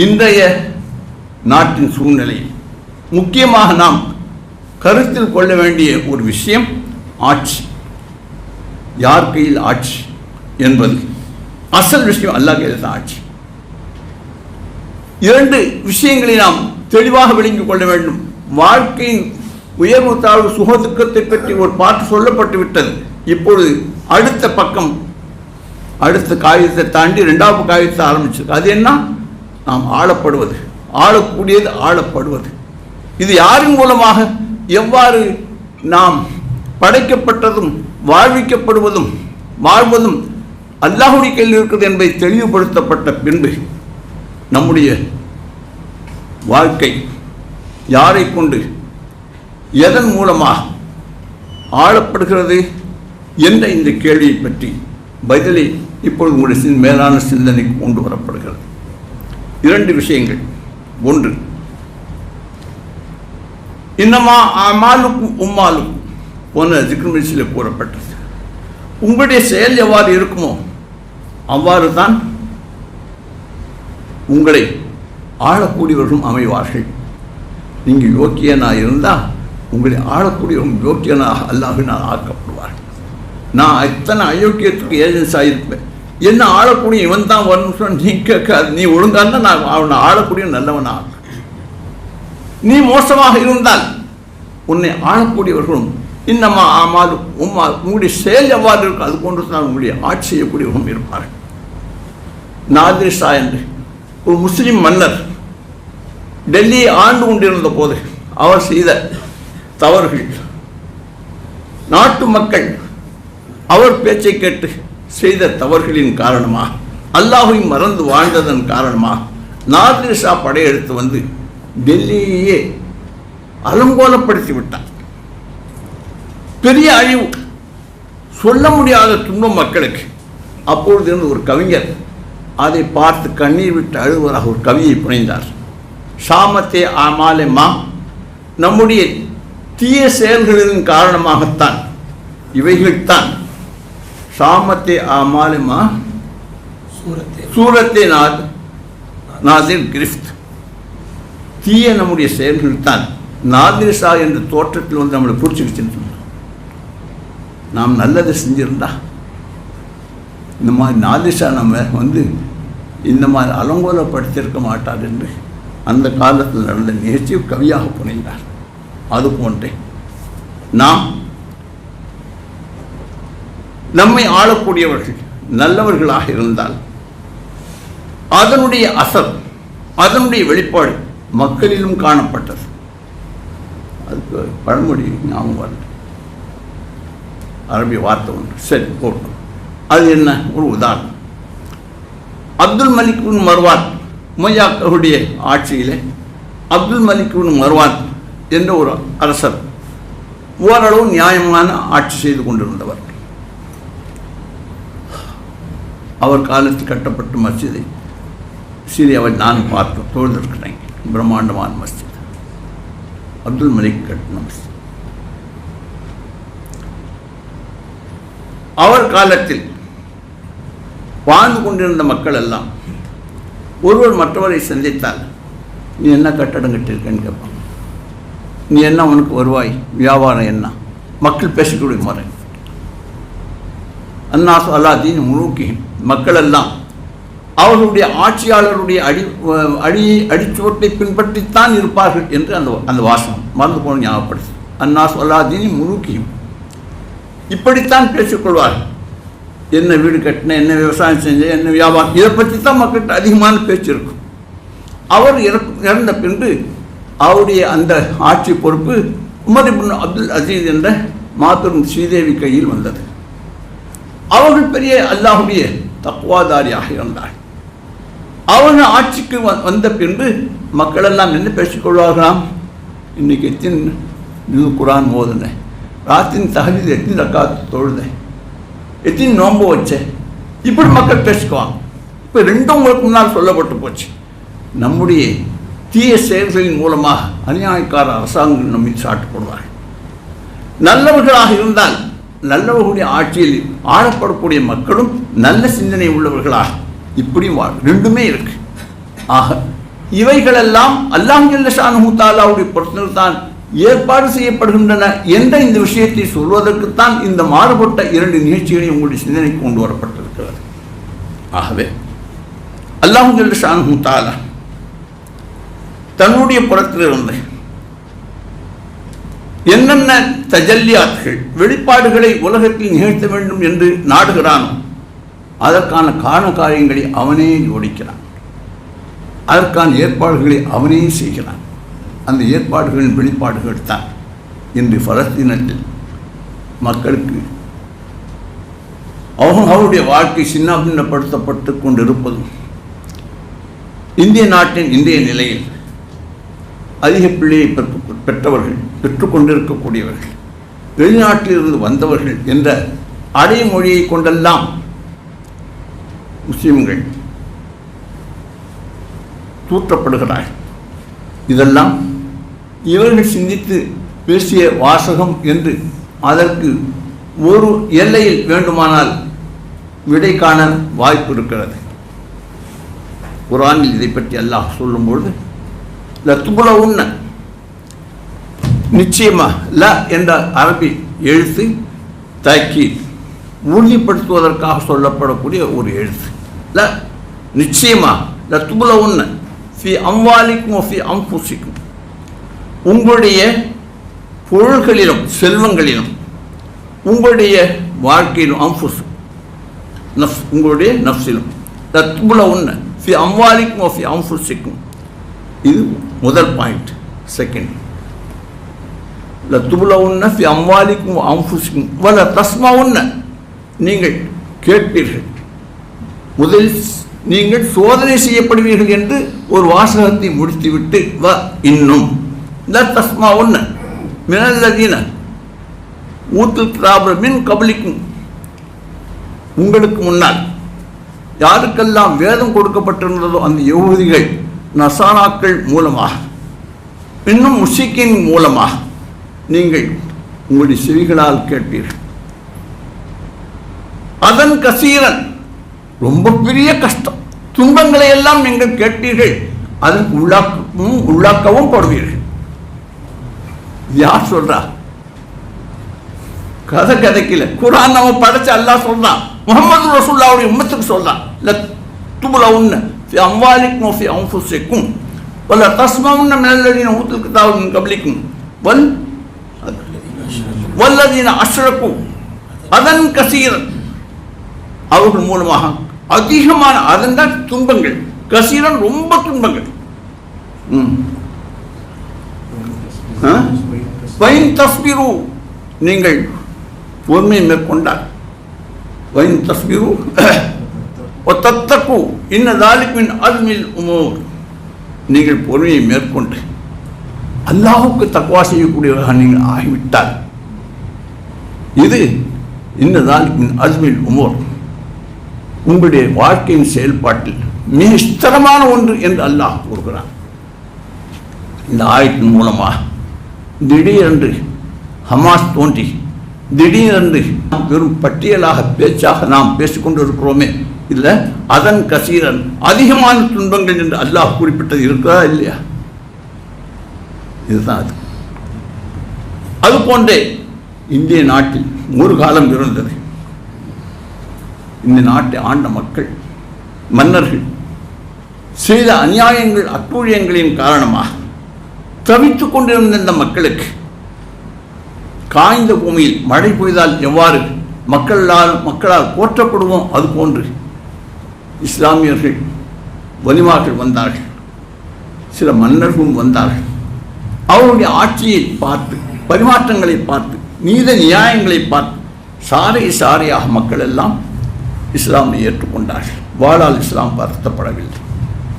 இன்றைய நாட்டின் சூழ்நிலையில் முக்கியமாக நாம் கருத்தில் கொள்ள வேண்டிய ஒரு விஷயம் ஆட்சி. யார் கையில் ஆட்சி என்பது அசல் விஷயம். அல்லாஹ் கையில் தான் ஆட்சி. இரண்டு விஷயங்களை நாம் தெளிவாக விளங்கிக் கொள்ள வேண்டும். வாழ்க்கையின் உயர்வு தாழ்வு சுகதுக்கத்தை பற்றி ஒரு பாட்டு சொல்லப்பட்டு விட்டது. இப்பொழுது அடுத்த பக்கம், அடுத்த காகிதத்தை தாண்டி இரண்டாவது காகிதத்தை ஆரம்பிச்சிருக்கு. அது என்ன? நாம் ஆளப்படுவது, ஆளக்கூடியது, ஆளப்படுவது. இது யாரின் மூலமாக, எவ்வாறு நாம் படைக்கப்பட்டதும் வாழ்விக்கப்படுவதும் வாழ்வதும் அல்லாஹ்வுடைய கையில் இருக்கிறது என்பதை தெளிவுபடுத்தப்பட்ட பின்பு நம்முடைய வாழ்க்கை யாரை கொண்டு எதன் மூலமாக ஆளப்படுகிறது என்ற இந்த கேள்வியை பற்றி பதிலை இப்பொழுது உங்களுடைய மேலான சிந்தனைக்கு கொண்டு வரப்படுகிறது. இரண்டு விஷயங்கள். ஒன்று, இன்னமா அமாலுக்கும் உம்மாலுக்கும் போன ஜிக்ருமில் கூறப்பட்டது. உங்களுடைய செயல் எவ்வாறு இருக்குமோ அவ்வாறு தான் உங்களை ஆளக்கூடியவர்களும் அமைவார்கள். நீங்கள் யோக்கியனாக இருந்தால் உங்களை ஆளக்கூடியவர்கள் யோக்கியனாக அல்லாஹ்வினால் ஆக்கப்படுவார்கள். நான் இத்தனை அயோக்கியத்துக்கு ஏஜென்ஸாக இருப்பேன், என்ன ஆளக்கூடிய இவன் தான் வரணும்னு சொன்ன நீ கேட்காது. நீ ஒழுங்கான நான் அவனை ஆளக்கூடிய நல்லவனாக. நீ மோசமாக இருந்தால் உன்னை ஆளக்கூடியவர்களும் இன்னமா ஆமாலும் உங்களுடைய செயல் எவ்வாறு இருக்கும் அது கொண்டு தான் உங்களுடைய ஆட்சி செய்யக்கூடியவர்களும் இருப்பார்கள். நாதிர் ஷா என்று ஒரு முஸ்லிம் மன்னர் டெல்லியை ஆண்டு கொண்டிருந்த போது அவர் செய்த தவறுகள், நாட்டு மக்கள் அவர் பேச்சை கேட்டு செய்த தவறுகளின் காரணமாக, அல்லாஹ்வை மறந்து வாழ்ந்ததன் காரணமாக நாதிர் ஷா படையெடுத்து வந்து டெல்லியையே அலங்கோலப்படுத்தி விட்டார். பெரிய அழிவு, சொல்ல முடியாத துன்பம் மக்களுக்கு. அப்பொழுது இருந்து ஒரு கவிஞர் அதை பார்த்து கண்ணீர் விட்டு அழுவராக ஒரு கவியை புனைந்தார். ஷாமத்தே ஆமாலெம்மா, நம்முடைய தீய செயல்களின் காரணமாகத்தான் இவைகள்தான். ஷாமத்தே ஆமாலெம்மா சூரத்தே நாதிர் கிரிஃப்த், தீய நம்முடைய செயல்கள் தான் நாதிர் ஷா என்ற தோற்றத்தில் வந்து நம்மளை பிடிச்சிக்கிச்சு. நாம் நல்லதை செஞ்சிருந்தா இந்த மாதிரி நாதிர் ஷா நம்ம வந்து இந்த மாதிரி அலங்கோலப்படுத்தியிருக்க மாட்டார் என்று அந்த காலத்தில் நடந்த நிகழ்ச்சியை கவியாக புனைந்தார். அதுபோன்றே நாம் நம்மை ஆளக்கூடியவர்கள் நல்லவர்களாக இருந்தால் அதனுடைய அசர், அதனுடைய வெளிப்பாடு மக்களிலும் காணப்பட்டது. அதுக்கு பழமொழி ஞாபகம் வரல, அரபிய வார்த்தை ஒன்று. சரி, போட்டோம். அது என்ன? ஒரு உதாரணம். அப்துல் மலிக் பின் மர்வான், உமையாக்களுடைய ஆட்சியிலே அப்துல் மலிக் பின் மர்வான் என்ற ஒரு அரசர் ஓரளவு நியாயமான ஆட்சி செய்து கொண்டிருந்தவர். அவர் காலத்தில் கட்டப்பட்ட மஸ்ஜிதை சிரியாவை நான் பார்த்தோம், தொழுதிருக்கிறேன். பிரம்மாண்டமான மஸ்ஜித், அப்துல் மலிக் கட்டின மஸ்ஜித். அவர் காலத்தில் வாழ்ந்து கொண்டிருந்த மக்கள் எல்லாம் ஒருவர் மற்றவரை சந்தித்தால் நீ என்ன கட்டடம் கட்டியிருக்கேன்னு கேட்பாங்க. நீ என்ன, உனக்கு வருவாய், வியாபாரம் என்ன, மக்கள் பேசிக்கூடிய முறை. அன்னாசு அல்லாதீன் முழுக்கி, மக்கள் எல்லாம் அவர்களுடைய ஆட்சியாளருடைய அடிச்சுவட்டை பின்பற்றித்தான் இருப்பார்கள் என்று அந்த வாசகம் மறந்து போன ஞாபகப்படுத்து. அன்னாசு அல்லாதீன் முழுக்கியும் இப்படித்தான் பேசிக்கொள்வார்கள். என்ன வீடு கட்டின, என்ன விவசாயம் செஞ்ச, என்ன வியாபாரம், இதை பற்றி தான் மக்கள்கிட்ட அதிகமான பேச்சு இருக்கும். அவர் இறந்த பின்பு அவருடைய அந்த ஆட்சி பொறுப்பு உமர் இப்னு அப்துல் அசீஸ் என்ற மாபெரும் ஸ்ரீதேவி கையில் வந்தது. அவர்கள் பெரிய அல்லாஹுடைய தக்வாதாரியாக இருந்தார். அவர்கள் ஆட்சிக்கு வந்த பின்பு மக்கள் எல்லாம் என்ன பேசிக்கொள்வார்களாம்? இன்னைக்கு எத்தனை குரான் ஓதுனேன், ராத்திரி தஹஜ்ஜுத் எத்தனை ரக்காத் தொழுதேன், எத்தனை நோன்பு வச்சேன், இப்படி மக்கள் பேசிக்குவாங்க. இப்போ ரெண்டும் உங்களுக்கு முன்னால் சொல்லப்பட்டு போச்சு. நம்முடைய தீய செயல்களின் மூலமாக அநியாயக்கார அரசாங்கம் நம்மை சாட்டுப்படுவார்கள். நல்லவர்களாக இருந்தால் நல்லவர்களுடைய ஆட்சியில் ஆளப்படக்கூடிய மக்களும் நல்ல சிந்தனை உள்ளவர்களாக இப்படியும் ரெண்டுமே இருக்கு. ஆக இவைகளெல்லாம் அல்லாஹ் ஜல்ல ஷானுஹு தஆலாவுடைய பொறுப்பில் தான் ஏற்பாடு செய்யப்படுகின்றன என்ற இந்த விஷயத்தை சொல்வதற்குத்தான் இந்த மாறுபட்ட 2 நிகழ்ச்சிகளை உங்களுடைய சிந்தனைக்கு கொண்டு வரப்பட்டிருக்கிறது. ஆகவே அல்லாஹ் ஜல்ல ஷானுஹு தஆலா தன்னுடைய புறத்திலிருந்து என்னென்ன தஜல்லியாத்கள் வெளிப்பாடுகளை உலகத்தில் நிகழ்த்த வேண்டும் என்று நாடுகிறானோ அதற்கான காரண காரியங்களை அவனே யோடிக்கிறான், அதற்கான ஏற்பாடுகளை அவனே செய்கிறான். அந்த ஏற்பாடுகளின் வெளிப்பாடுகள் தான் இன்று பலஸ்தீனத்தில் மக்களுக்கு அவருடைய வாழ்க்கை சின்னாபின்னப்படுத்தப்பட்டு கொண்டிருப்பதும், இந்திய நாட்டின் இன்றைய நிலையில் அதிக பிள்ளையை பெற்றவர்கள், பெற்றுக்கொண்டிருக்கக்கூடியவர்கள், வெளிநாட்டிலிருந்து வந்தவர்கள் என்ற அடைமொழியை கொண்டெல்லாம் முஸ்லிம்கள் தூற்றப்படுகிறார்கள். இதெல்லாம் இவர்கள் சிந்தித்து பேசிய வாசகம் என்று அதற்கு ஒரு எல்லையில் வேண்டுமானால் விடை காண வாய்ப்பு இருக்கிறது. குர்ஆனில் இதை பற்றி அல்லாஹ் சொல்லும்பொழுது லத்துபுலவுன்ன, நிச்சயமா ல என்ற அரபி எழுத்து தக்கீத் உறுதிப்படுத்துவதற்காக சொல்லப்படக்கூடிய ஒரு எழுத்து. ல நிச்சயமா லத்துபுலவுன்ன ஃபி அம்வாலிக்கும் ஃபி அன்ஃபுசிக்கும், உங்களுடைய பொருள்களிலும் செல்வங்களிலும் உங்களுடைய வாழ்க்கையிலும், அன்ஃபுஸ் நஃப்ஸ் உங்களுடைய நஃப்ஸிலும், லத்துபுலவுன்ன ஃபி அம்வாலிக்கும் ஃபி அன்ஃபுசிக்கும், இது முதல் பாயிண்ட். செகண்ட், லத்துபுலவுன்ன ஃபி அம்வாலிக்கும் அன்ஃபுசிக்கும் வல தஸ்மவுன்ன, நீங்கள் கேட்பீர்கள், முதலில் நீங்கள் சோதனை செய்யப்படுவீர்கள் என்று ஒரு வாசகத்தை முடித்துவிட்டு வ இன்னும் ல தஸ்மவுன்ன மினல்லதீன ஊத்துல் கிதாப மின் கப்லிக்கும், உங்களுக்கு முன்னால் யாருக்கெல்லாம் வேதம் கொடுக்கப்பட்டிருந்ததோ அந்த யஹூதிகள் நசாராக்கள் மூலமாக, இன்னும் முஷிக்கின் மூலமாக நீங்கள் உங்களுடைய செவிகளால் கேட்பீர்கள். அதன் கசீரன், ரொம்ப பெரிய கஷ்டம் துன்பங்களை எல்லாம் நீங்கள் கேட்பீர்கள், அதற்கு உள்ளாக்கவும் படுவீர்கள். யார் சொல்றா? கதை கதைக்கல, குர்ஆன் நம்ம படைச்ச அல்லாஹ் சொல்றான், முஹம்மது ரசூலுல்லாஹ்வுடைய உம்மத்துக்கு சொல்றான், லத்துபுலவுன்ன ஃபி அம்வாலிக்கும் ஃபி அன்ஃபுசிக்கும் வல தஸ்மவுன்ன மினல்லதீன ஊத்துல் கிதாப மின் கப்லிக்கும் வல்லதீன அஷ்ரகு அதன் கசீரன், அவர்கள் மூலமாக அதிகமான, அதன் தான் துன்பங்கள், கசீரன் ரொம்ப துன்பங்கள். வைன் தஸ்பிரு, நீங்கள் பொறுமை மேற்கொண்டால், வைன் தஸ்பிரு ஒத்தத்தக்கு இன்ன தாலிக் மின் அஸ்மில் உமூர், நீங்கள் பொறுமையை மேற்கொண்டு அல்லாஹ்வுக்கு தக்வா செய்யக்கூடியவர்கள் நீங்கள் ஆகிவிட்டால், இது இன்ன தாலிக் மின் அஸ்மில் உமூர், உங்களுடைய வாழ்க்கையின் செயல்பாட்டில் மிக ஸ்திரமான ஒன்று என்று அல்லாஹ் கூறுகிறான். இந்த ஆயத்தின் மூலமாக திடீரென்று ஹமாஸ் தோன்றி திடீரென்று வெறும் பட்டியலாக பேச்சாக நாம் பேசிக்கொண்டு இருக்கிறோமே, இல்லை அதன் கசீரன் அதிகமான துன்பங்கள் என்று அல்லாஹ் குறிப்பிட்டது இருக்கிறதா இல்லையா? இதுதான் அது. அதுபோன்றே இந்திய நாட்டில் ஒரு காலம் இருந்தது. இந்த நாட்டை ஆண்ட மக்கள், மன்னர்கள் செய்த அநியாயங்கள், அட்டூழியங்களின் காரணமாக தவித்துக் கொண்டிருந்த இந்த மக்களுக்கு காய்ந்த பூமியில் மழை பெய்தால் எவ்வாறு மக்களால் போற்றப்படுவோம், அதுபோன்று இஸ்லாமியர்கள் வலிமார்கள் வந்தார்கள், சில மன்னர்களும் வந்தார்கள். அவருடைய ஆட்சியை பார்த்து, பரிமாற்றங்களை பார்த்து, நீத நியாயங்களை பார்த்து சாரை சாரையாக மக்கள் எல்லாம் இஸ்லாமை ஏற்றுக்கொண்டார்கள். வாளால் இஸ்லாம் பரத்தப்படவில்லை.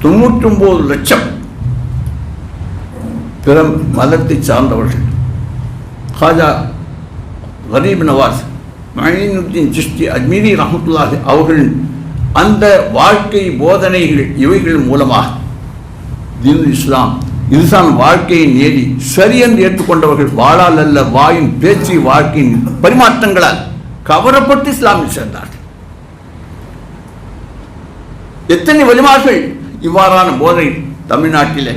99 லட்சம் பிற மதத்தை சார்ந்தவர்கள், ஹாஜா கரீப் நவாஸ், மঈனுத்தீன் சிஷ்தி அஜ்மீரி ரஹ்மத்துல்லாஹி அவர்கள் அந்த வாழ்க்கை போதனைகள் இவைகள் மூலமாக தீனுல் இஸ்லாம், இதுதான் வாழ்க்கையை நேடி சரி என்று ஏற்றுக்கொண்டவர்கள் வாளால் அல்ல, வாயின் பேச்சு, வாழ்க்கையின் பரிமாற்றங்களால் கவரப்பட்டு இஸ்லாமில் சேர்ந்தார்கள். எத்தனை வலிமார்கள் இவ்வாறான போதை தமிழ்நாட்டிலே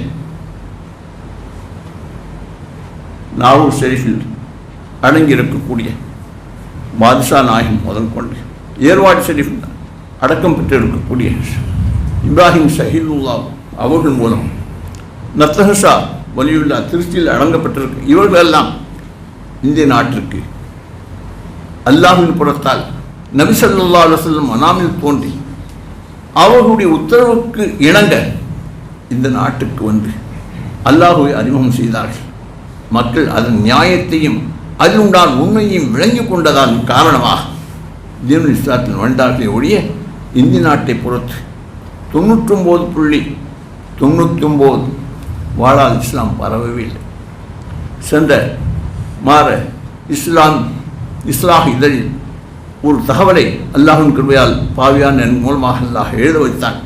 நாகூர் ஷெரீஃபில் அடங்கியிருக்கக்கூடிய பாதுஷா நாயகம் முதல் கொண்டு ஏர்வாடி ஷெரீஃபில் அடக்கம் பெற்றிருக்கக்கூடிய இப்ராஹிம் ஷஹீதுல்லா அவர்கள் மூலம் நத்தஹஷா வலியுல்லா திருச்சியில் அடங்கப்பட்டிருக்கு. இவர்களெல்லாம் இந்திய நாட்டிற்கு அல்லாஹ்வின் புறத்தால் நபி ஸல்லல்லாஹு அலைஹி வஸல்லம் மனாமில் தோன்றி அவர்களுடைய உத்தரவுக்கு இணங்க இந்த நாட்டுக்கு வந்து அல்லாஹ்வை அறிமுகம் செய்தார்கள். மக்கள் அதன் நியாயத்தையும் அதில் உண்டான உண்மையையும் விளங்கி கொண்டதால் காரணமாக தீனுல் இஸ்லாத்தில் நுழைந்தார்களே ஒழிய இந்திய நாட்டை பொறுத்து 99.99 வாழால் இஸ்லாம் பரவவே இல்லை. சென்ற மாற இஸ்லாஹ் இதழில் ஒரு தகவலை அல்லாஹ்வின் கிருபையால் பாவியான் என் மூலமாக அல்லாஹ் எழுத வைத்தான்.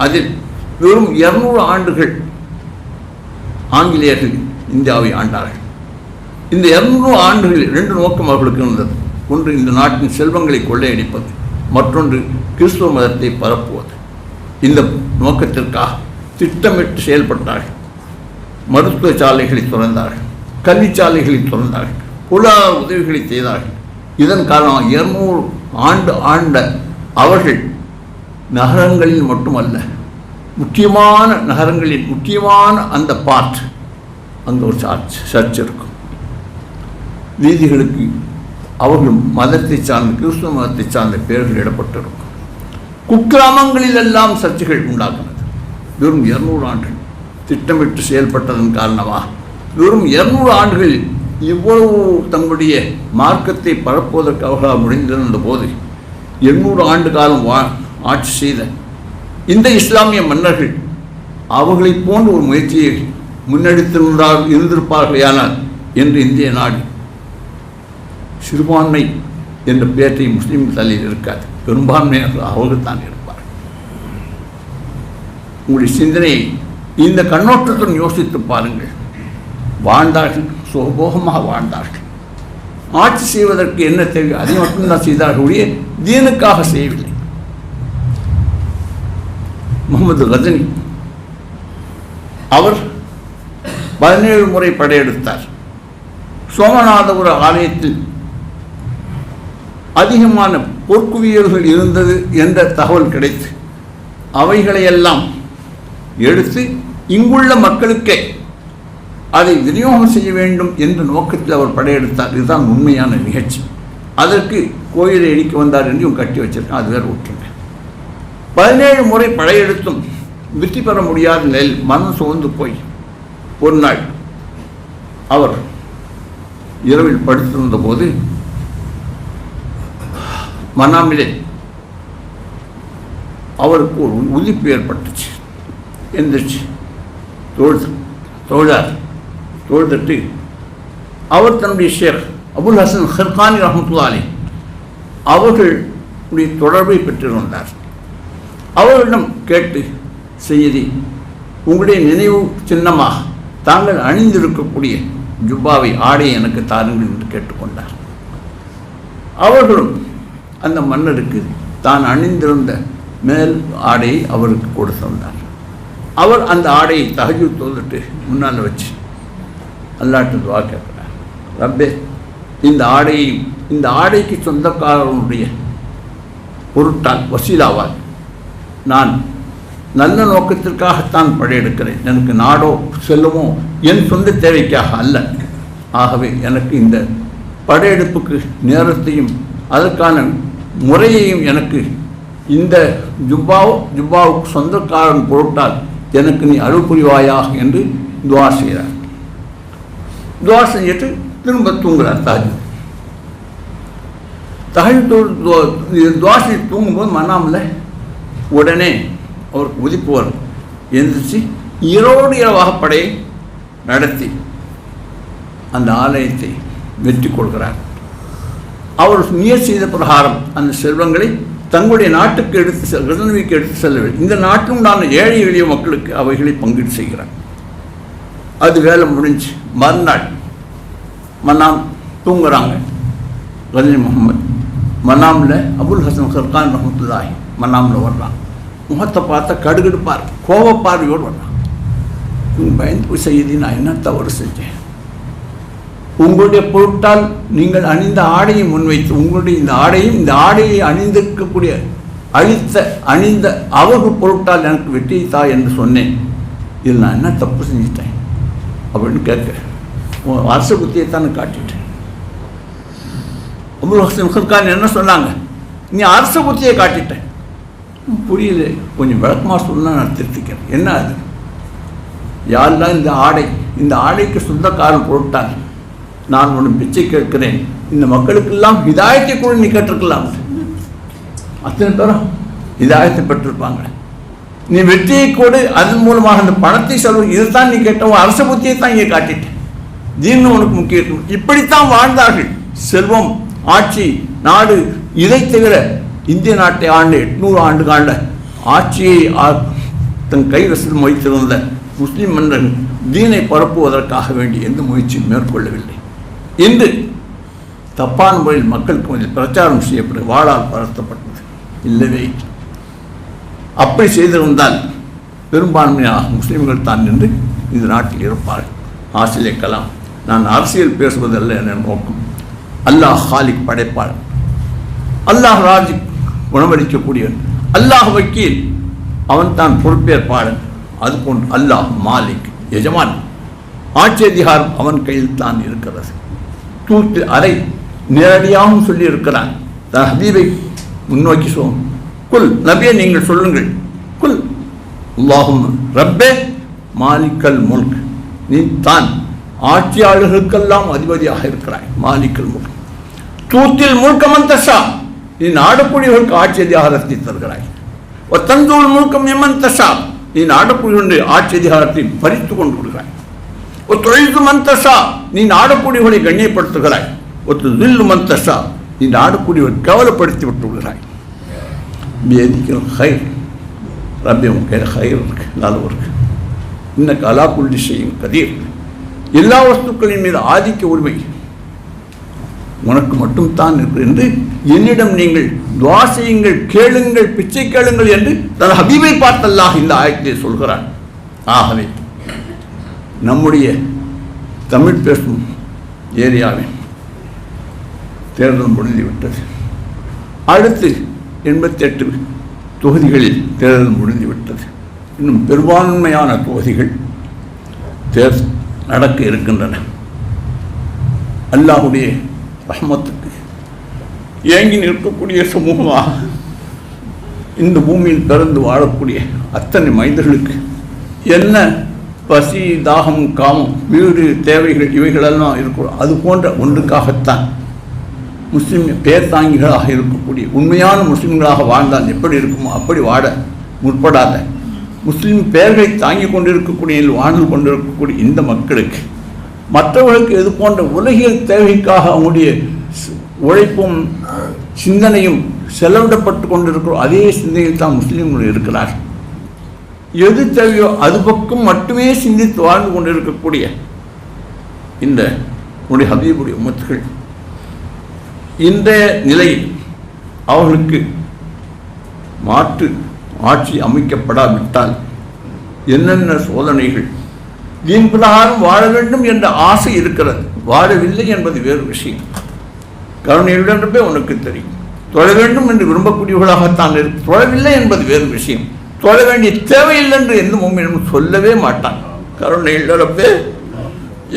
அதில் வெறும் 200 ஆண்டுகள் ஆங்கிலேயர்கள் இந்தியாவை ஆண்டார்கள். இந்த 200 ஆண்டுகளில் 2 நோக்கம் அவர்களுக்கு இருந்தது. ஒன்று இந்த நாட்டின் செல்வங்களை கொள்ளையடிப்பது, மற்றொன்று கிறிஸ்துவ மதத்தை பரப்புவது. இந்த நோக்கத்திற்காக திட்டமிட்டு செயல்பட்டார்கள். மருத்துவ சாலைகளை திறந்தார்கள், கல்வி சாலைகளை திறந்தார்கள், பொருளாதார உதவிகளை செய்தார்கள். இதன் காரணமாக 200 ஆண்டு ஆண்ட அவர்கள் நகரங்களில் மட்டுமல்ல, முக்கியமான நகரங்களில் முக்கியமான அந்த பார்ட் அங்கே ஒரு சர்ச் இருக்கும். வீதிகளுக்கு அவர்கள் மதத்தை சார்ந்த கிறிஸ்துவ மதத்தை சார்ந்த பெயர்கள் இடப்பட்டிருக்கும். குக்கிராமங்களில் எல்லாம் சர்ச்சைகள் உண்டாக்குனது. வெறும் 200 ஆண்டுகள் திட்டமிட்டு செயல்பட்டதன் காரணமாக வெறும் 200 ஆண்டுகளில் இவ்வளவு தங்களுடைய மார்க்கத்தை பரப்புவதற்கு அவர்களால் முடிந்திருந்த போது 800 ஆண்டு காலம் ஆட்சி செய்த இந்த இஸ்லாமிய மன்னர்கள் அவர்களைப் போன்ற ஒரு முயற்சியை இருந்திருப்பார்களேயானால் என்று இந்திய நாடு சிறுபான்மை என்ற பேற்றை முஸ்லீம் தலையில் இருக்காது. பெரும்பான்மையாக அவர்கள் தான் இருப்பார். உங்களுடைய சிந்தனையை இந்த கண்ணோட்டத்துடன் யோசித்து பாருங்கள். வாழ்ந்தார்கள், சுகபோகமாக வாழ்ந்தார்கள். ஆட்சி செய்வதற்கு என்ன தேவை அதை மட்டும்தான் செய்தார்களுடைய தீனுக்காக செய்யவில்லை. முகமது கஜனி அவர் 17 முறை படையெடுத்தார். சோமநாதபுர ஆலயத்தில் அதிகமான பொற்குவியல்கள் இருந்தது என்ற தகவல் கிடைத்து அவைகளையெல்லாம் எடுத்து இங்குள்ள மக்களுக்கே அதை விநியோகம் செய்ய வேண்டும் என்ற நோக்கத்தில் அவர் படையெடுத்தார். இதுதான் உண்மையான நிகழ்ச்சி. அதற்கு கோயிலை இடிக்க வந்தார் என்று கட்டி வச்சிருக்கேன். அது வேறு விட்டுருங்க. 17 முறை படையெடுத்தும் வெற்றி பெற முடியாத நிலையில் மனம் சோர்ந்து போய் ஒரு நாள் அவர் இரவில் படுத்திருந்த போது மனாமிலே அவருக்கு ஒரு உதிப்பு ஏற்பட்டுச்சு. எந்திரிச்சு தொழுதட்டு அவர் தன்னுடைய ஷேக் அபுல் ஹசன் ஹர்கானி ரஹ்மத்துல்லாஹி அலைஹி அவர்களுடைய தொடர்பை பெற்றிருந்தார். அவர்களிடம் கேட்டு, செய்தி உங்களுடைய நினைவு சின்னமாக தாங்கள் அணிந்திருக்கக்கூடிய ஜுப்பாவை ஆடையை எனக்கு தாருங்கள் என்று கேட்டுக்கொண்டார். அவர்களும் அந்த மன்னருக்கு தான் அணிந்திருந்த மேல் ஆடையை அவருக்கு கொடுத்திருந்தார். அவர் அந்த ஆடையை தஹஜ்ஜுத் தொழுதுட்டு முன்னால் வச்சு அல்லாஹ்ட்ட துஆ கேட்கிறார். ரப்பே, இந்த ஆடைக்கு சொந்தக்காரனுடைய பொருட்டால் வசீலாவால் நான் நல்ல நோக்கத்திற்காகத்தான் படையெடுக்கிறேன். எனக்கு நாடோ செல்லுமோ என் சொந்த தேவைக்காக அல்ல. ஆகவே எனக்கு இந்த படையெடுப்புக்கு நேரத்தையும் அதற்கான முறையையும் எனக்கு இந்த ஜுப்பாவுக்கு சொந்தக்காரன் பொருட்டால் எனக்கு நீ அருள் புரிவாயாக என்று துஆ செய்கிறார். துஆ செஞ்சுட்டு திரும்ப தூங்குகிறார். துஆ செய்து தூங்கும்போது மனாமில் உடனே அவருக்கு உதிப்பு வரும். எந்திரிச்சு இரவோடு இரவாக படையை நடத்தி அந்த ஆலயத்தை வெற்றி கொள்கிறார். அவர் முயற்சி செய்த பிரகாரம் அந்த செல்வங்களை தங்களுடைய நாட்டுக்கு கஜனவிக்கு எடுத்து செல்லவில்லை. இந்த நாட்டில் உண்டான ஏழை எளிய மக்களுக்கு அவைகளை பங்கீடு செய்கிறார். அது வேலை முடிஞ்சு மறுநாள் மனாம் தூங்குறாங்க. கஜனி முகமது மனாமில் அபுல் ஹசன் ஹர்கான் ரஹ்மத்துல்லாஹி மனாமில் வர்றான். முகத்தை பார்த்தா கடுகடுப்பார், கோபப்பார்வையோடு வர்றான். பயந்து போய் செய்தி நான் என்ன தவறு செஞ்சேன்? உங்களுடைய பொருட்டால் நீங்கள் அணிந்த ஆடையை முன்வைத்து உங்களுடைய இந்த ஆடையை அணிந்திருக்கக்கூடிய அணிந்த அவர்கள் பொருட்டால் எனக்கு வெற்றியை தா என்று சொன்னேன். இதில் நான் என்ன தப்பு செஞ்சிட்டேன் அப்படின்னு கேட்க, அரச புத்தியைத்தான் காட்டிட்டேன். அபுல் ஹசன் ஹர்கான் என்ன சொன்னாங்க? நீ அரச புத்தியை காட்டிட்டேன். புரியல, கொஞ்சம் விளக்கமாக சொன்னால் நான் திருத்திக்கிறேன். என்ன அது? யாரெல்லாம் இந்த ஆடைக்கு சொந்தக்காரன் பொருட்டால் நான் ஒன்று பிச்சை கேட்கிறேன், இந்த மக்களுக்கெல்லாம் ஹிதாயத்தை கூட நீ கேட்டிருக்கலாம். அத்தனை பேரும் ஹிதாயத்தை பெற்றிருப்பாங்க. நீ வெற்றியை கூட அதன் மூலமாக அந்த பணத்தை செலவு இதுதான் நீ கேட்டவன் அரச புத்தியை தான் இங்கே காட்டிட்டேன். தீன்னு உனக்கு முக்கியத்துவம். இப்படித்தான் வாழ்ந்தார்கள். செல்வம், ஆட்சி, நாடு, இதை தவிர இந்திய நாட்டை ஆண்டு 800 ஆண்டு காண்ட ஆட்சியை தன் கைவசம் வைத்திருந்த முஸ்லிம் மன்னன் தீனை பரப்புவதற்காக வேண்டி எந்த முயற்சியும் மேற்கொள்ளவில்லை. இன்று தப்பான முறையில் மக்களுக்கு கொஞ்சம் பிரச்சாரம் செய்யப்பட்டு வாழால் பரத்தப்பட்டது இல்லவே. அப்படி செய்திருந்தால் பெரும்பான்மையாக முஸ்லீம்கள் தான் நின்று இந்த நாட்டில் இருப்பார்கள். ஆசிலே கலாம், நான் அரசியல் பேசுவதல்ல என நோக்கம். அல்லாஹ் ஹாலிக் படைப்பாளன், அல்லாஹ் ராஜிக் உணவளிக்கக்கூடியவன், அல்லாஹ் வக்கீல் அவன் தான் பொறுப்பேற்பாளன். அதுபோன்று அல்லாஹ் மாலிக் எஜமான், ஆட்சி அதிகாரம் அவன் கையில் தான் இருக்கிறது. தூத்து அறை நேரடியாகவும் சொல்லி இருக்கிறான். தன் ஹபீபை முன்னோக்கி குல் நபியை நீங்கள் சொல்லுங்கள், குல் அல்லாஹும் ரப்பே மாலிக்கல் முல்க், நீ தான் ஆட்சியாளர்களுக்கெல்லாம் அதிபதியாக இருக்கிறாய். மாலிக்கல் முல்க் தூத்தில் முழுக்கமன் தஷா, நீ நாடக்கூடியவர்களுக்கு ஆட்சி அதிகாரத்தை தருகிறாய். ஒரு தந்தூள் முழுக்கம் எமன் தஷா, நீ நாடக்கூடியவர்களுடைய ஆட்சி அதிகாரத்தை பறித்து கொண்டு விடுகிறாய். ஒரு தொழில் மந்தஷா, நீ நாடக்கூடியவர்களை கண்ணியப்படுத்துகிறாய். ஒரு தில்லு மந்தஷா, நீ நாடக்கூடியவர்கள் கேவலப்படுத்தி விட்டு விடுகிறாய். ஹைர் ரப்பே உன் கையில் ஹைர் இருக்கு, நல்ல இருக்கு. இன்னக்கு அலா குல்லி ஷைஇன் கதீர், எல்லா வஸ்துக்களின் மீது ஆதிக்க உரிமை உனக்கு மட்டும்தான் இருக்கு என்று என்னிடம் நீங்கள் துஆ செய்யுங்கள், கேளுங்கள், பிச்சை கேளுங்கள் என்று தன் ஹபீபை பார்த்து அல்லாஹ் இந்த ஆயத்தை சொல்கிறான். ஆகவே நம்முடைய தமிழ் பேசும் ஏரியாவின் தேர்தல் முடிந்துவிட்டது. அடுத்து 88 தொகுதிகளில் தேர்தல் முடிந்துவிட்டது. இன்னும் பெரும்பான்மையான தொகுதிகள் தேர்தல் நடக்க இருக்கின்றன. அல்லாஹுடைய ரஹ்மத்துக்கு ஏங்கி நிற்கக்கூடிய சமூகமாக இந்த பூமியில் பிறந்து வாழக்கூடிய அத்தனை மனிதர்களுக்கு என்ன பசி, தாகம், காமம், வீடு தேவைகள் இவைகளெல்லாம் இருக்கிறோம். அது போன்ற ஒன்றுக்காகத்தான் முஸ்லீம் பேர்தாங்கிகளாக இருக்கக்கூடிய உண்மையான முஸ்லீம்களாக வாழ்ந்தால் எப்படி இருக்குமோ அப்படி வாழ முற்படாத முஸ்லீம் பெயர்களை தாங்கிக் கொண்டிருக்கக்கூடிய வாழ்ந்து கொண்டிருக்கக்கூடிய இந்த மக்களுக்கு மற்றவர்களுக்கு இது போன்ற உலகியல் தேவைக்காக அவங்களுடைய உழைப்பும் சிந்தனையும் செலவிடப்பட்டு கொண்டிருக்கிறோம். அதே சிந்தனையில் தான் முஸ்லீம்கள் இருக்கிறார்கள். எது தேவையோ அது பக்கம் மட்டுமே சிந்தித்து வாழ்ந்து கொண்டிருக்கக்கூடிய இந்த உடைய ஹபீபுடைய உம்மத்துகள் இந்த நிலையில் அவர்களுக்கு மாற்று ஆட்சி அமைக்கப்படாவிட்டால் என்னென்ன சோதனைகள், தீன் பிரகாரம் வாழ வேண்டும் என்ற ஆசை இருக்கிறது, வாழவில்லை என்பது வேறு விஷயம். கருணையுடனே உனக்கு தெரியும். தொழ வேண்டும் என்று விரும்பக்கூடியவர்களாகத்தான் இருக்கு, தொழவில்லை என்பது வேறு விஷயம். தொழ வேண்டிய தேவையில்லை என்று எந்த மூமினும் சொல்லவே மாட்டான். கருணையுடனே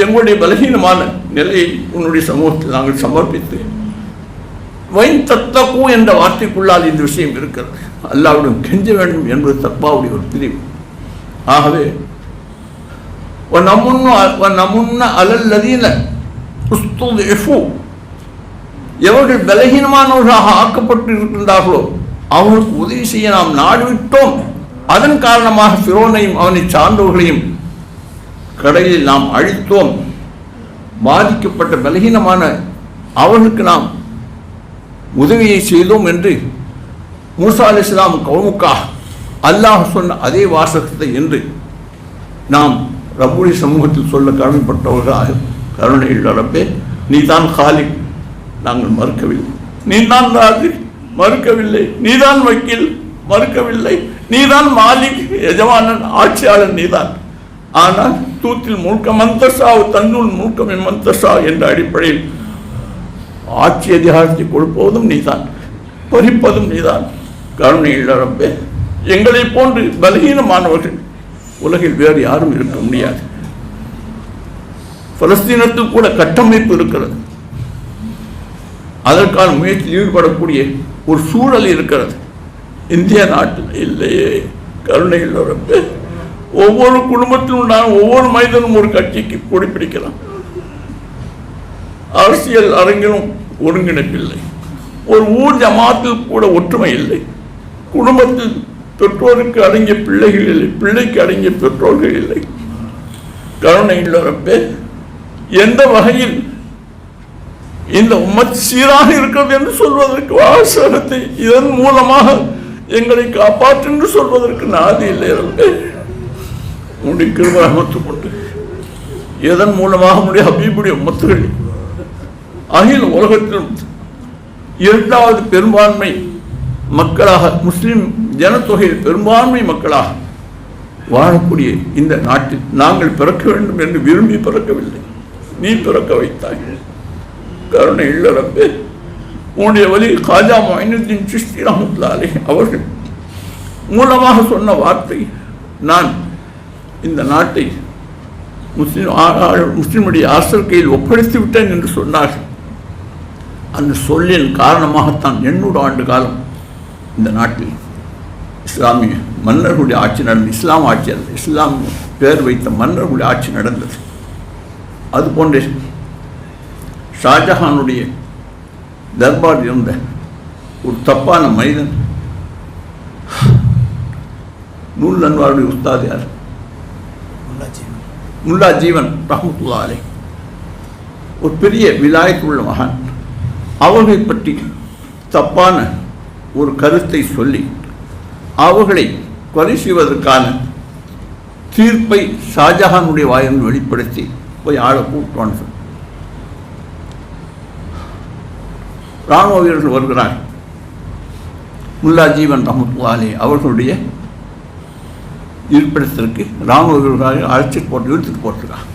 எங்களுடைய பலகீனமான நிலையை உன்னுடைய சமூகத்தில் நாங்கள் சமர்ப்பித்து வைன் தத்தக்கூ என்ற வார்த்தைக்குள்ளால் இந்த விஷயம் இருக்கிறது. அல்லாஹ்விடம் கெஞ்ச வேண்டும் என்பது தக்வாவுடைய ஒரு பிரிவு. ஆகவே எவர்கள் பலகீனமானவர்களாக ஆக்கப்பட்டு இருக்கின்றார்களோ அவர்களுக்கு உதவி செய்ய நாம் நாடுவிட்டோம். அதன் காரணமாக ஃபிரௌனையும் அவனை சார்ந்தவர்களையும் கடலில் நாம் அழித்தோம். பாதிக்கப்பட்ட பலகீனமான அவர்களுக்கு நாம் உதவியை செய்தோம் என்று மூசா அலைஹிஸ்ஸலாம் கௌமுக்காக அல்லாஹ் சொன்ன அதே வாசகத்தை என்று நாம் ரப்புடைய சமூகத்தில் சொல்ல கடமைப்பட்டவர்களாக கருணையுள்ள ரப்பே, நீதான் காலிக், நாங்கள் மறுக்கவில்லை. நீதான் ராஜி, மறுக்கவில்லை. நீதான் வக்கீல், மறுக்கவில்லை. நீதான் மாலிக், எஜமானன், ஆட்சியாளன் நீதான். ஆனால் தூத்தில் முழுக்க மந்தசா தன்னுள் முழுக்க மந்தசா என்ற அடிப்படையில் ஆட்சி அதிகாரத்தை கொடுப்பதும் நீதான், பறிப்பதும் நீதான். கருணையுள்ள ரப்பே, எங்களை போன்று பலகீனமானவர்கள் உலகில் வேறு யாரும் இருக்க முடியாது. பலஸ்தீனத்தில் கூட கட்டமைப்பு இருக்கிறது, அதற்கான முயற்சியில் ஈடுபடக்கூடிய ஒரு சூழல் இருக்கிறது. இந்திய நாட்டில் இல்லையே. கருணையுள்ள ரப்பே, ஒவ்வொரு குடும்பத்திலும் நான் ஒவ்வொரு மனிதனும் ஒரு கட்சிக்கு கொடி பிடிக்கலாம். அரசியல் அரங்கிலும் ஒருங்கிணைப்பில்லை. ஒரு ஊர் ஜமாத்தில் கூட ஒற்றுமை இல்லை. குடும்பத்தில் பெற்றோருக்கு அடங்கிய பிள்ளைகள் இல்லை, பிள்ளைக்கு அடங்கிய பெற்றோர்கள் இல்லை. கருணையுள்ள ரப்பே, எந்த வகையில் இந்த உம்மத் சீராக இருக்கிறது என்று சொல்வதற்கு வாசகத்தை இதன் மூலமாக எங்களை காப்பாற்று என்று சொல்வதற்கு நாதி இல்லை. ரப்பே, உன்னுடைய கிருபை ரஹ்மத்து கொண்டு இதன் மூலமாக உன்னுடைய ஹபீபுடைய உம்மத்துகள் அகில உலகத்திலும் இரண்டாவது பெரும்பான்மை மக்களாக, முஸ்லிம் ஜனத்தொகையில் பெரும்பான்மை மக்களாக வாழக்கூடிய இந்த நாட்டில் நாங்கள் பிறக்க வேண்டும் என்று விரும்பி பிறக்கவில்லை, நீ பிறக்க வைத்தாய். கருணை இல்ல ரப்பே, உன்னுடைய வழி காஜா மொய்னுத்தீன் சிஷ்தி ரஹ்மத்துல்லாஹி அலைஹி அவர்கள் மூலமாக சொன்ன வார்த்தை, நான் இந்த நாட்டை முஸ்லிமுடைய அரசர் கையில் ஒப்படைத்து விட்டேன் என்று சொன்னார்கள். அந்த சொல்லின் காரணமாகத்தான் 800 ஆண்டு காலம் இந்த நாட்டில் இஸ்லாமிய மன்னர்களுடைய ஆட்சி நடந்தது. இஸ்லாம் ஆட்சி அல்ல, இஸ்லாம் பேர் வைத்த மன்னர்களுடைய ஆட்சி நடந்தது. அதுபோன்ற ஷாஜஹானுடைய தர்பார் இருந்த ஒரு தப்பான மனிதன் நூல் அன்வாருடைய உஸ்தாத் யார்? முல்லா ஜீவன் ரஹ்மத்துல்லாஹி அலைஹி, ஒரு பெரிய விலாயத்துள்ள மகான். அவர்களை பற்றி தப்பான ஒரு கருத்தை சொல்லி அவர்களை கொலை செய்வதற்கான தீர்ப்பை ஷாஜஹானுடைய வாயிலிருந்து வெளிப்படுத்தி போய் ஆளை கூட்டுவான்னு சொல்லி இராணுவ வீரர்கள் வருகிறார். முல்லா ஜீவன் ரஹ்மத்துல்லாஹி அலைஹி அவர்களுடைய இருப்பிடத்திற்கு இராணுவ வீரர்களாக அழைச்சிட்டு போட்டு இழுத்துட்டு போட்டிருக்காங்க.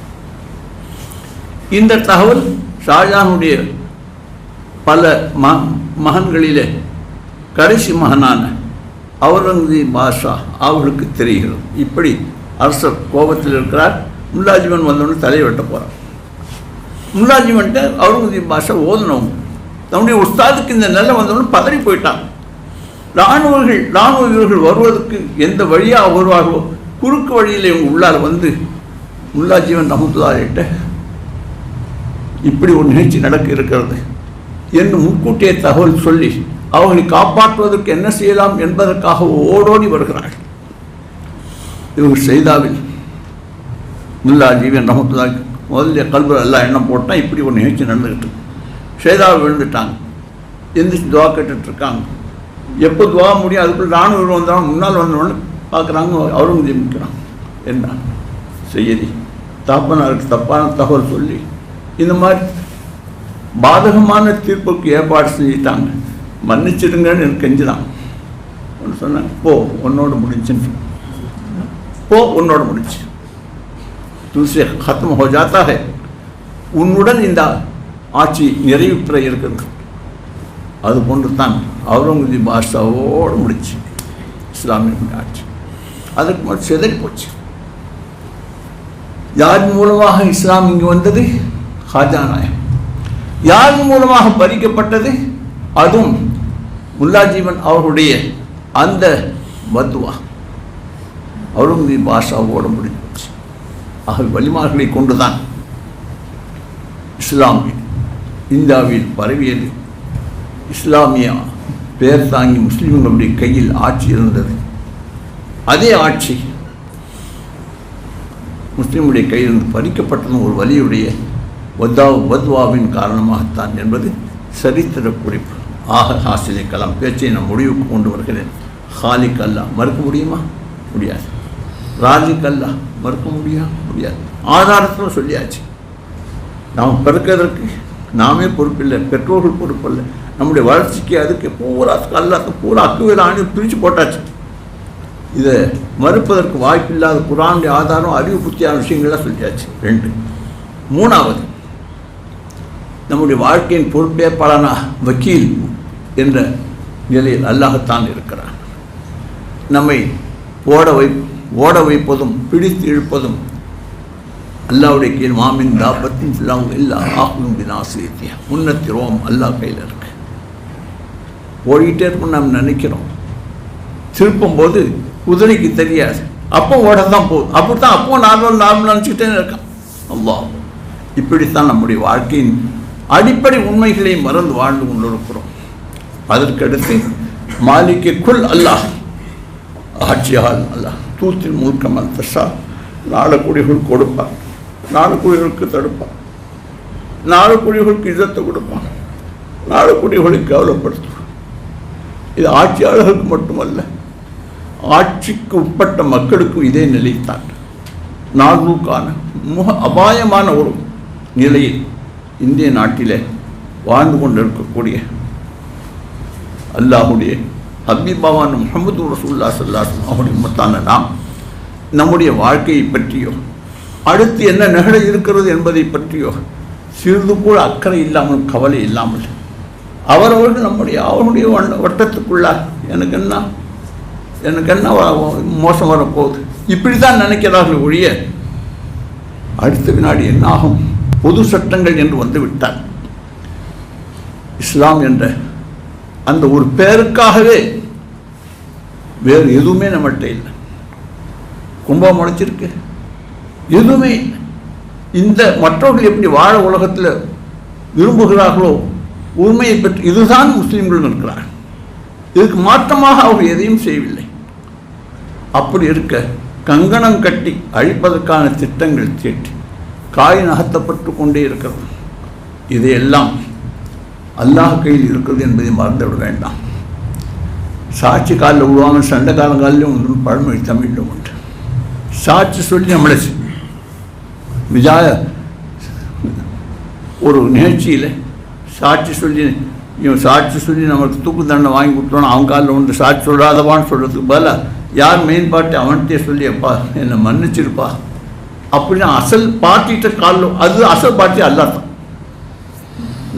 இந்த தகவல் ஷாஜஹானுடைய பல மகன்களிலே கடைசி மகனான அவுரங்கசீப் பாஷா அவர்களுக்கு தெரிகிறது. இப்படி அரசர் கோபத்தில் இருக்கிறார். முல்லாஜீவன் வந்தோடனே தலையை வெட்ட போகிறார். முல்லாஜீவன்ட்ட அவுரங்கசீப் பாஷா ஓதுனவங்க தன்னுடைய உஸ்தாதுக்கு இந்த நிலை வந்தோடனே பதறி போயிட்டாங்க. இராணுவ வீரர்கள் வருவதற்கு எந்த வழியாக வருவார்களோ குறுக்கு வழியில் இவங்க உள்ளால் வந்து முல்லாஜீவன் ரஹ்மத்துல்லாஹிட்ட இப்படி ஒரு நிகழ்ச்சி நடக்க இருக்கிறது என்று முன்கூட்டிய தகவல் சொல்லி அவர்களை காப்பாற்றுவதற்கு என்ன செய்யலாம் என்பதற்காக ஓடோடி வருகிறார்கள். இவங்க செய்தாவில் முல்லா ஜீவன் ரஹ்மத்துல்லாஹி முதல்ல கல்புல எல்லாம் எண்ணம் போட்டால் இப்படி ஒரு நிகழ்ச்சி நடந்துக்கிட்டு செய்தாவில் விழுந்துட்டாங்க. எந்திரிச்சு துவா கேட்டுட்ருக்காங்க. எப்போ துவா முடியும் அதுக்குள்ள இராணுவ வந்தாலும் முன்னால் வந்தோடனே பார்க்குறாங்க, அவுரங்கசீப் நிற்கிறாங்க. என்ன செய்யதி தாப்பனாருக்கு தப்பான தகவல் சொல்லி இந்த மாதிரி பாதகமான தீர்ப்புக்கு ஏற்பாடு செஞ்சுட்டாங்க, மன்னிச்சிடுங்கன்னு எனக்கு கெஞ்சினாங்க. ஒன்று சொன்னாங்க, போ உன்னோட முடிஞ்சுன்னு, போ உன்னோட முடிஞ்சு, தூசே खत्म हो जाता है, உன்னுடன் இந்த ஆட்சி நிறைவு பெற இருக்கிறது. அது போன்று தான் அவுரங்கசீப் பாஷாவோடு முடிச்சு இஸ்லாமிய ஆட்சி. அதுக்கு மட்டும் சிதறி போச்சு. யார் மூலமாக இஸ்லாம் இங்கு வந்தது? ஹாஜா நாயகம். யார் மூலமாக பறிக்கப்பட்டது? அதுவும் முல்லாஜீவன் அவர்களுடைய அந்த பத்வா அவுரங்கசீப் பாஷாவோடு முடிஞ்சு. ஆக வலிமார்களை கொண்டுதான் இஸ்லாம் இந்தியாவில் பரவியது. இஸ்லாமிய பேர் தாங்கி முஸ்லிம்களுடைய கையில் ஆட்சி இருந்தது. அதே ஆட்சி முஸ்லிமுடைய கையிலிருந்து பறிக்கப்பட்டதும் ஒரு வலியுடைய பத்வாவின் காரணமாகத்தான் என்பது சரித்திர குறிப்பு. ஆக ஹாசிலே கலாம் பேச்சை நான் முடிவுக்கு கொண்டு வருகிறேன். ஹாலிக் அல்லாஹ் மறுக்க முடியுமா? முடியாது. ராஜிக் அல்லாஹ் மறுக்க முடியாது. ஆதாரத்தில் சொல்லியாச்சு. நாம் பிறக்கிறதற்கு நாமே பொறுப்பில்லை, பெற்றோர்கள் பொறுப்பில்லை. நம்முடைய வளர்ச்சிக்கு அதுக்கு பூரா அல்லாஹ் பூரா அக்குவேல ஆணி பிரித்து போட்டாச்சு. இதை மறுப்பதற்கு வாய்ப்பில்லாத குர்ஆனுடைய ஆதாரம் அறிவு புத்தியான விஷயங்கள்லாம் சொல்லியாச்சு. 2. 3வது, நம்முடைய வாழ்க்கையின் பொறுப்பேற்பாளான வக்கீல் என்ற நிலையில் அல்லாஹ்தான் இருக்கிறான். நம்மை ஓட வைப்பதும் பிடித்து இழுப்பதும் அல்லாஹ்வுடைய கீழ். மாமின் தாபத்தின் இல்லா ஆகும் பினாசியத்தியா, முன்னத்திரோம் அல்லாஹ் கையில் இருக்கு. ஓடிக்கிட்டே இருக்கும் நம்ம நினைக்கிறோம், திருப்பும் போது குதிரைக்கு தெரியாது, அப்போ ஓட தான் போகுது. அப்படித்தான் அப்போ நார்மல் நினச்சிக்கிட்டே இருக்கான். அல்லாஹ், இப்படித்தான் நம்முடைய வாழ்க்கையின் அடிப்படை உண்மைகளை மறந்து வாழ்ந்து கொண்டிருக்கிறோம். அதற்கடுத்து மாலிக்கு குல் அல்லாஹ், ஆட்சியால் அல்லாஹ், தூத்தில் மூர்க்கமல் தஷா, நாடக்கூடியவர்களுக்கு கொடுப்பான், நாடக்கூடியவர்களுக்கு தடுப்பான், நாடக்கூடியவர்களுக்கு இசத்தை கொடுப்பான், நாடக்கூடியவர்களுக்கு கவலைப்படுத்துவான். இது ஆட்சியாளர்களுக்கு மட்டுமல்ல, ஆட்சிக்கு உட்பட்ட மக்களுக்கும் இதே நிலைத்தான். நாகூக்கான அபாயமான ஒரு நிலையில் இந்திய நாட்டிலே வாழ்ந்து கொண்டிருக்கக்கூடிய அல்லாஹுடைய ஹபீபாவான முஹம்மது ரசூலுல்லாஹி ஸல்லல்லாஹு அலைஹி வஸல்லம் அவருடைய உம்மத்தான நாம் நம்முடைய வாழ்க்கையை பற்றியோ அடுத்து என்ன நிகழ இருக்கிறது என்பதை பற்றியோ சிறிது கூட அக்கறை இல்லாமல், கவலை இல்லாமல், அவரவர்கள் அவருடைய வட்டத்துக்குள்ளா எனக்கு என்ன மோசம் வரப்போகுது இப்படி தான் நினைக்கிறார்கள் ஒழிய அடுத்த வினாடி என்ன ஆகும், பொது சட்டங்கள் என்று வந்து விட்டார். இஸ்லாம் என்ற அந்த ஒரு பேருக்காகவே வேறு எதுவுமே நம்மகிட்ட இல்லை. கும்பம் முளைச்சிருக்கு, எதுவுமே இல்லை. இந்த மற்றவர்கள் எப்படி வாழ உலகத்தில் விரும்புகிறார்களோ உண்மையை பற்றி இதுதான் முஸ்லீம்கள் இருக்கிறார்கள். இதுக்கு மாற்றமாக அவர் எதையும் செய்யவில்லை. அப்படி இருக்க கங்கணம் கட்டி அழிப்பதற்கான திட்டங்கள் தீட்டி காய் நகர்த்தப்பட்டு கொண்டே இருக்கிறது. இதையெல்லாம் அல்லாஹ் கையில் இருக்கிறது என்பதை மறந்துவிட வேண்டாம். சாட்சி காலில் விடுவாங்க, சண்டைக்காரங்காலிலும் ஒன்று பழமொழி தமிழில் உண்டு. சாட்சி சொல்லி நம்மளை ஒரு நிகழ்ச்சியில் சாட்சி சொல்லி நம்மளுக்கு தூக்கு தண்டனை வாங்கி கொடுத்தோன்னா அவங்க காலில் ஒன்று சாட்சி சொல்லாதவான்னு சொல்கிறதுக்கு பதிலாக யார் மெயின் பார்ட்டி அவன்கிட்டே சொல்லி அப்பா என்னை மன்னிச்சிருப்பா அப்படின்னு அசல் பார்ட்டிகிட்ட காலில், அது அசல் பார்ட்டி அல்லா தான்.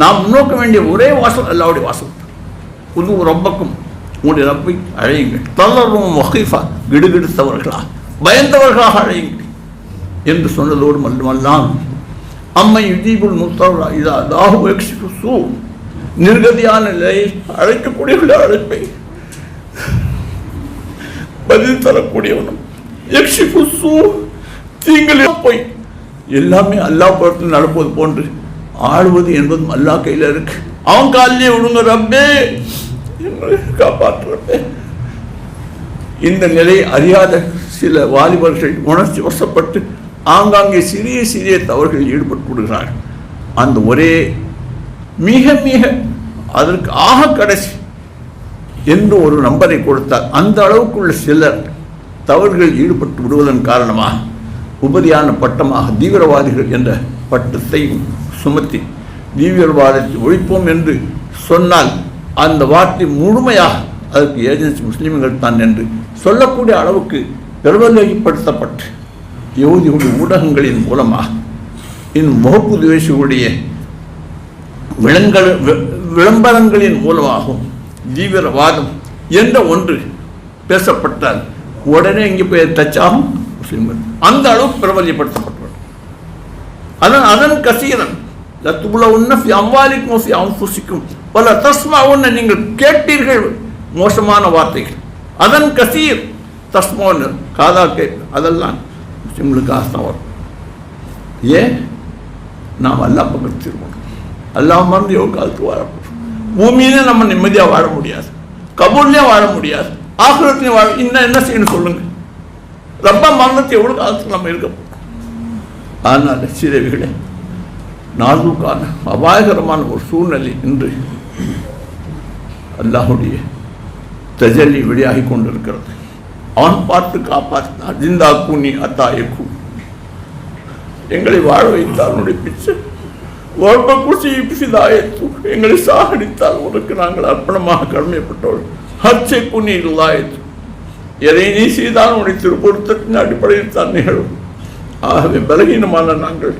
நாம் முன்னோக்க வேண்டிய ஒரே வாசல் அல்லாவுடைய வாசல். புது ரப்பக்கும் உங்களுடைய ரப்பை அழையுங்கள், தளர்வும் வகைஃபா கிடுகிடுத்தவர்களா பயந்தவர்களாக அழையுங்கள் என்று சொன்னதோடு மட்டுமல்லாம் அம்மை யுஜீபுல் முஸ்தவரா இதா தாஹு எக்ஸிபு சூ, நிர்கதியான நிலையில் அழைக்கக்கூடிய அழைப்பை பதில் தரக்கூடியவனும் எக்ஸிபு சூ, தீங்களே போய் எல்லாமே அல்லாஹ் பொறுத்து நடப்பது போன்று ஆளுவது என்பதும் அல்லாஹ் கையில் இருக்கு. அவன் காலிலே விடுங்க ரப்பே, காப்பாற்றுறப்பே. இந்த நிலை அறியாத சில வாலிபர்கள் உணர்ச்சி வசப்பட்டு ஆங்காங்கே சிறிய சிறிய தவறுகளில் ஈடுபட்டு விடுகிறார்கள். அந்த ஒரே மிக மிக அதற்கு ஆக கடைசி என்று ஒரு நம்பரை கொடுத்தால் அந்த அளவுக்குள்ள சிலர் தவறுகளில் ஈடுபட்டு விடுவதன் காரணமாக உபரியான பட்டமாக தீவிரவாதிகள் என்ற பட்டத்தையும் சுமத்தி தீவிரவாதத்தை ஒழிப்போம் என்று சொன்னால் அந்த வார்த்தை முழுமையாக அதற்கு ஏஜென்சி முஸ்லீம்கள் தான் என்று சொல்லக்கூடிய அளவுக்கு பிரபலப்படுத்தப்பட்டு யகூதிகளுடைய ஊடகங்களின் மூலமாக முகப்பு துவேஷிகளுடைய விளம்பரங்களின் மூலமாகவும் தீவிரவாதம் என்ற ஒன்று பேசப்பட்டால் உடனே இங்கே போய் டச் ஆகும் முஸ்லீம்கள். அந்த அளவுக்கு பிரபலப்படுத்தப்பட்டவர். அதன் கசீரன் அம்வாலிக்கும் அம்புசிக்கும் பல தஸ்மாவுன்னு நீங்கள் கேட்டீர்கள் மோசமான வார்த்தைகள். அதன் கசீர் தஸ்மான்னு காதா கேட்கு, அதெல்லாம் முஸ்லீம்களுக்கு ஆஸ்தான் வரும். ஏன் நாம் அல்லா பக்கத்து திரும்பணும். அல்லாஹ் மறந்து எவ்வளோ காலத்துக்கு வாழப்போம். பூமியிலே நம்ம நிம்மதியாக வாழ முடியாது, கபூர்லேயும் வாழ முடியாது, ஆகிரத்திலையும் வாழ. இன்னும் என்ன செய்யணும் சொல்லுங்க. ரப்பா மரணத்தை எவ்வளோ காலத்துக்கு நம்ம இருக்க போகிறோம். அதனால் சீரவிகளே, நாளுக்கான அபாயகரமான ஒரு சூழ்நிலை இன்று அல்லாஹுடைய தஜல்லி வெளியாகி கொண்டிருக்கிறது. அவன் பார்த்து காப்பாற்றினான். ஜிந்தா கூனி அத்தாயக்கூ, எங்களை வாழ வைத்தால் உன்னுடைய பிச்சை, எங்களை சாகடித்தால் உனக்கு நாங்கள் அர்ப்பணமாக கடமைப்பட்டவர்கள். ஹர்ச்சை கூனி இல்லாயத்து, எதை நீ செய்தாலும் உன்னுடைய திருப்பொருத்தத்தின் அடிப்படையில் தான் நிகழும். ஆகவே பலகீனமான நாங்கள்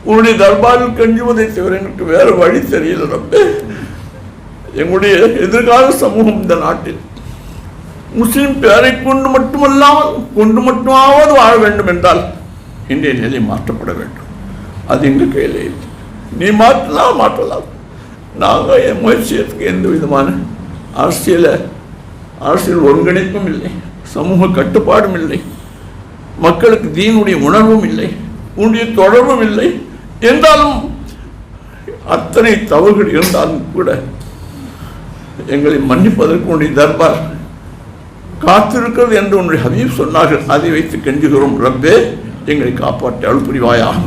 உன்னுடைய தர்பாரில் கஞ்சுவதை தவிர எனக்கு வேறு வழி தெரியல ரப்பே. எங்களுடைய எதிர்கால சமூகம் இந்த நாட்டில் முஸ்லிம் பேரை கொண்டு மட்டுமாவது வாழ வேண்டும் என்றால் இன்றைய நிலை மாற்றப்பட வேண்டும். அது எங்கள் கையில் இல்லை. நீ மாற்றலாம். நாங்கள் என் முயற்சியத்துக்கு எந்த விதமான அரசியல் ஒருங்கிணைப்பும் இல்லை, சமூக கட்டுப்பாடும் இல்லை, மக்களுக்கு தீனுடைய உணர்வும் இல்லை, உன்னுடைய தொடர்பும் இல்லை. என்றாலும் அத்தனை தவறுகள் இருந்தாலும் கூட எங்களை மன்னிப்பதற்கு உன்னுடைய தர்பார் காத்திருக்கிறது என்று உன்னுடைய ஹபீப் சொன்னார்கள். அதை வைத்து கெஞ்சுகிறோம் ரப்பே, எங்களை காப்பாற்றி அருள் புரிவாயாக.